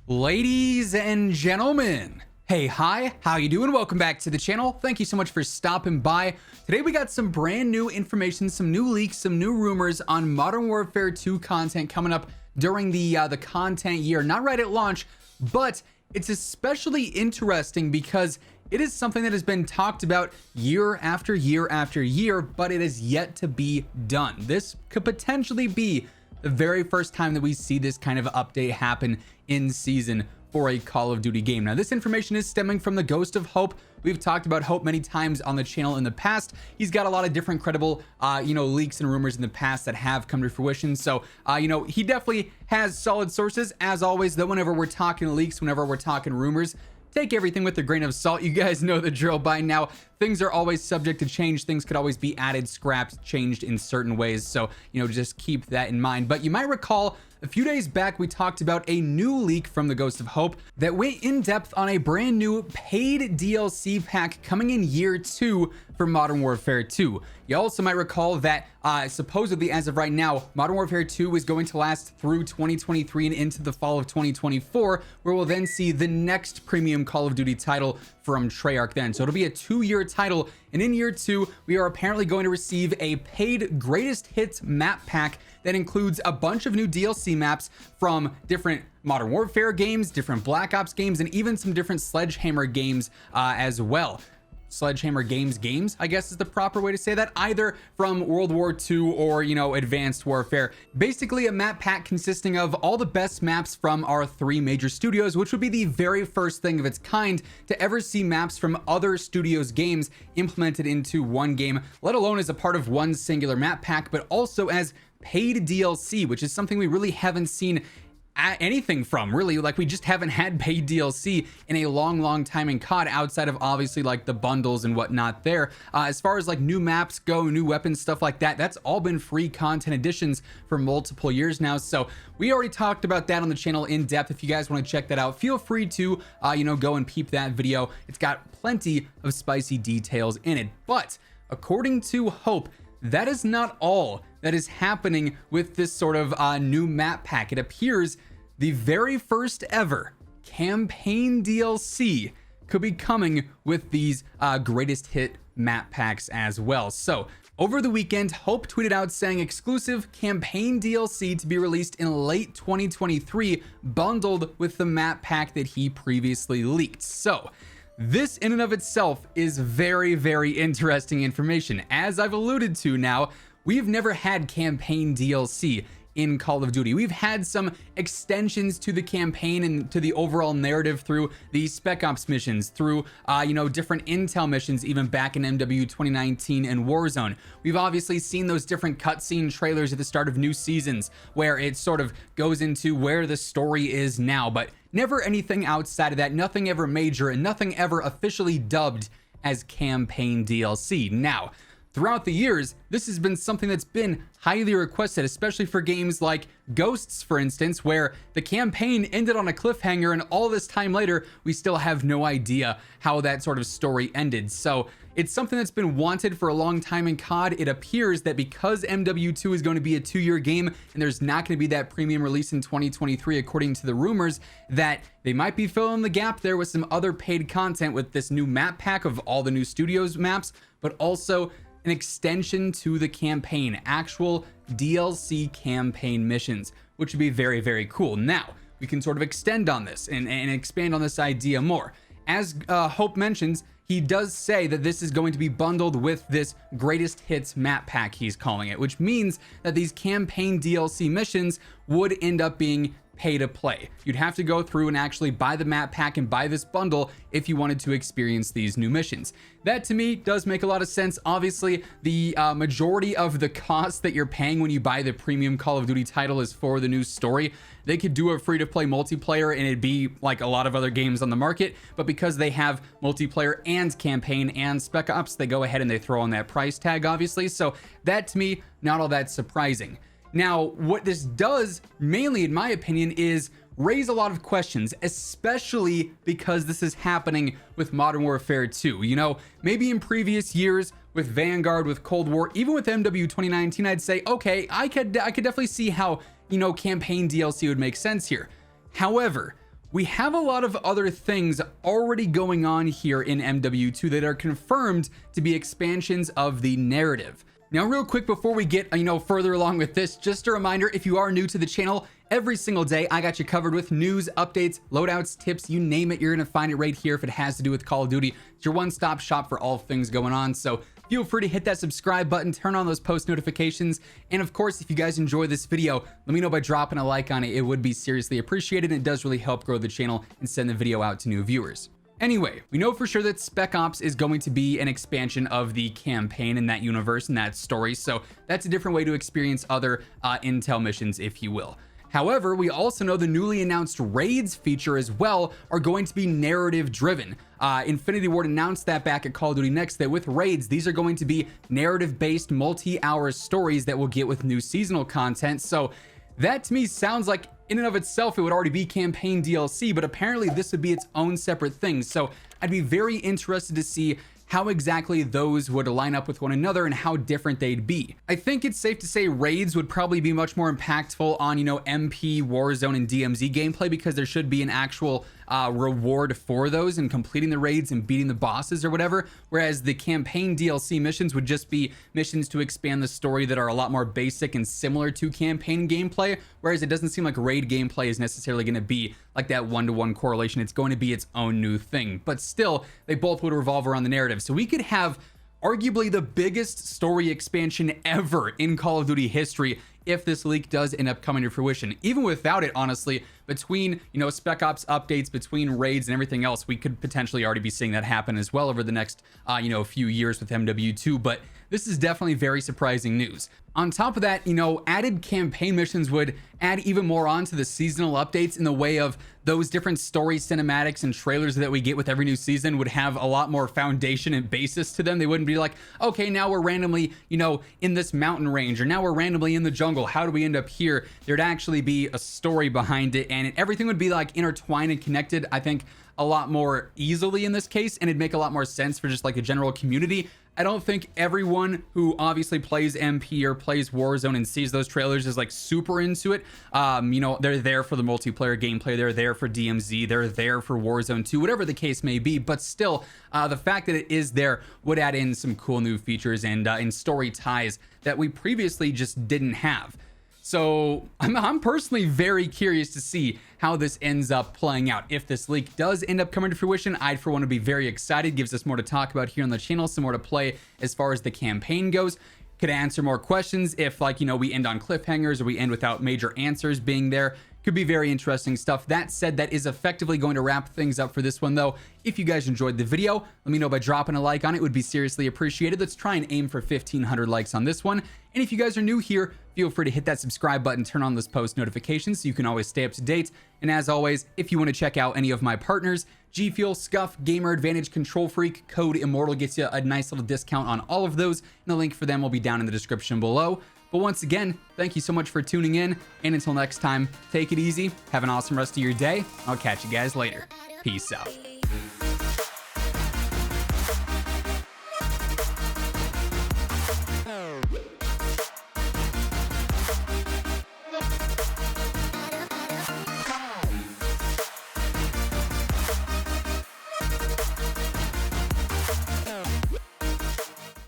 Ladies and gentlemen, hey, hi, how you doing? Welcome back to the channel. Thank you so much for stopping by. Today we got some brand new information, some new leaks, some new rumors on Modern Warfare 2 content coming up during the content year. Not right at launch, but it's especially interesting because it is something that has been talked about year after year after year, but it is yet to be done. This could potentially be the very first time that we see this kind of update happen in season for a Call of Duty game. Now, this information is stemming from the Ghost of Hope. We've talked about Hope many times on the channel in the past. He's got a lot of different credible, leaks and rumors in the past that have come to fruition. So, he definitely has solid sources. As always, though, whenever we're talking leaks, whenever we're talking rumors, take everything with a grain of salt. You guys know the drill by now. Things are always subject to change. Things could always be added, scrapped, changed in certain ways. So, just keep that in mind. But you might recall a few days back, we talked about a new leak from the Ghost of Hope that went in depth on a brand new paid DLC pack coming in year 2 for Modern Warfare 2. You also might recall that supposedly as of right now, Modern Warfare 2 is going to last through 2023 and into the fall of 2024, where we'll then see the next premium Call of Duty title from Treyarch then. So it'll be a 2-year title, and in year 2, we are apparently going to receive a paid greatest hits map pack that includes a bunch of new DLC maps from different Modern Warfare games, different Black Ops games, and even some different Sledgehammer games as well. Sledgehammer games, I guess is the proper way to say that, either from World War II or, Advanced Warfare. Basically a map pack consisting of all the best maps from our 3 major studios, which would be the very first thing of its kind to ever see maps from other studios' games implemented into one game, let alone as a part of one singular map pack, but also as paid DLC, which is something we really haven't seen anything from, really. Like, we just haven't had paid DLC in a long time in COD, outside of obviously like the bundles and whatnot there. As far as like new maps go, new weapons, stuff like that, that's all been free content additions for multiple years now. So we already talked about that on the channel in depth. If you guys want to check that out, feel free to go and peep that video. It's got plenty of spicy details in it. But according to Hope, that is not all that is happening with this sort of new map pack. It appears the very first ever campaign DLC could be coming with these greatest hit map packs as well. So over the weekend, Hope tweeted out saying exclusive campaign DLC to be released in late 2023, bundled with the map pack that he previously leaked. So this in and of itself is very interesting information. As I've alluded to now, we've never had campaign DLC in Call of Duty. We've had some extensions to the campaign and to the overall narrative through the Spec Ops missions, through different intel missions, even back in MW 2019 and Warzone. We've obviously seen those different cutscene trailers at the start of new seasons where it sort of goes into where the story is now, but never anything outside of that, nothing ever major, and nothing ever officially dubbed as campaign DLC. Now, throughout the years, this has been something that's been highly requested, especially for games like Ghosts, for instance, where the campaign ended on a cliffhanger, and all this time later, we still have no idea how that sort of story ended. So it's something that's been wanted for a long time in COD. It appears that because MW2 is going to be a 2-year game, and there's not going to be that premium release in 2023, according to the rumors, that they might be filling the gap there with some other paid content with this new map pack of all the new studios maps, but also an extension to the campaign, actual DLC campaign missions, which would be very cool. Now, we can sort of extend on this and expand on this idea more. As Hope mentions, he does say that this is going to be bundled with this greatest hits map pack, he's calling it, which means that these campaign DLC missions would end up being pay to play. You'd have to go through and actually buy the map pack and buy this bundle if you wanted to experience these new missions. That to me does make a lot of sense. Obviously, the majority of the cost that you're paying when you buy the premium Call of Duty title is for the new story. They could do a free-to-play multiplayer and it'd be like a lot of other games on the market, but because they have multiplayer and campaign and Spec Ops, they go ahead and they throw on that price tag, obviously. So that to me, not all that surprising. Now, what this does, mainly in my opinion, is raise a lot of questions, especially because this is happening with Modern Warfare 2. Maybe in previous years with Vanguard, with Cold War, even with MW 2019, I'd say, okay, I could definitely see how, campaign DLC would make sense here. However, we have a lot of other things already going on here in MW2 that are confirmed to be expansions of the narrative. Now, real quick before we get, further along with this, just a reminder, if you are new to the channel, every single day I got you covered with news, updates, loadouts, tips, you name it, you're gonna find it right here if it has to do with Call of Duty. It's your one-stop shop for all things going on. So feel free to hit that subscribe button, turn on those post notifications, and of course, if you guys enjoy this video, let me know by dropping a like on it. It would be seriously appreciated, and it does really help grow the channel and send the video out to new viewers. Anyway, we know for sure that Spec Ops is going to be an expansion of the campaign in that universe and that story, so that's a different way to experience other intel missions, if you will. However, we also know the newly announced raids feature as well are going to be narrative driven. Infinity Ward announced that back at Call of Duty Next, that with raids, these are going to be narrative based multi-hour stories that we'll get with new seasonal content. So that to me sounds like in and of itself, it would already be campaign DLC, but apparently this would be its own separate thing. So I'd be very interested to see how exactly those would line up with one another and how different they'd be. I think it's safe to say raids would probably be much more impactful on, MP, Warzone, and DMZ gameplay, because there should be an actual reward for those and completing the raids and beating the bosses or whatever, whereas the campaign DLC missions would just be missions to expand the story that are a lot more basic and similar to campaign gameplay, whereas it doesn't seem like raid gameplay is necessarily going to be like that one-to-one correlation. It's going to be its own new thing, but still they both would revolve around the narrative. So we could have arguably the biggest story expansion ever in Call of Duty history if this leak does end up coming to fruition. Even without it, honestly, between, Spec Ops updates, between raids and everything else, we could potentially already be seeing that happen as well over the next, few years with MW2, but this is definitely very surprising news. On top of that, added campaign missions would add even more onto the seasonal updates in the way of those different story cinematics and trailers that we get with every new season would have a lot more foundation and basis to them. They wouldn't be like, okay, now we're randomly, in this mountain range, or now we're randomly in the jungle. How do we end up here? There'd actually be a story behind it, and everything would be like intertwined and connected, I think, a lot more easily in this case, and it'd make a lot more sense for just like a general community. I don't think everyone who obviously plays MP or plays Warzone and sees those trailers is like super into it. They're there for the multiplayer gameplay, they're there for DMZ, they're there for Warzone 2, whatever the case may be, but still, the fact that it is there would add in some cool new features and in story ties that we previously just didn't have. So I'm personally very curious to see how this ends up playing out. If this leak does end up coming to fruition, I'd for one to be very excited. Gives us more to talk about here on the channel, some more to play as far as the campaign goes. Could answer more questions if we end on cliffhangers or we end without major answers being there. Could be very interesting stuff. That said, that is effectively going to wrap things up for this one though. If you guys enjoyed the video, let me know by dropping a like on it. It would be seriously appreciated. Let's try and aim for 1,500 likes on this one. And if you guys are new here, feel free to hit that subscribe button, turn on those post notifications so you can always stay up to date. And as always, if you want to check out any of my partners, G Fuel, Scuff, Gamer Advantage, Control Freak, code Immortal gets you a nice little discount on all of those. And the link for them will be down in the description below. But once again, thank you so much for tuning in. And until next time, take it easy. Have an awesome rest of your day. I'll catch you guys later. Peace out.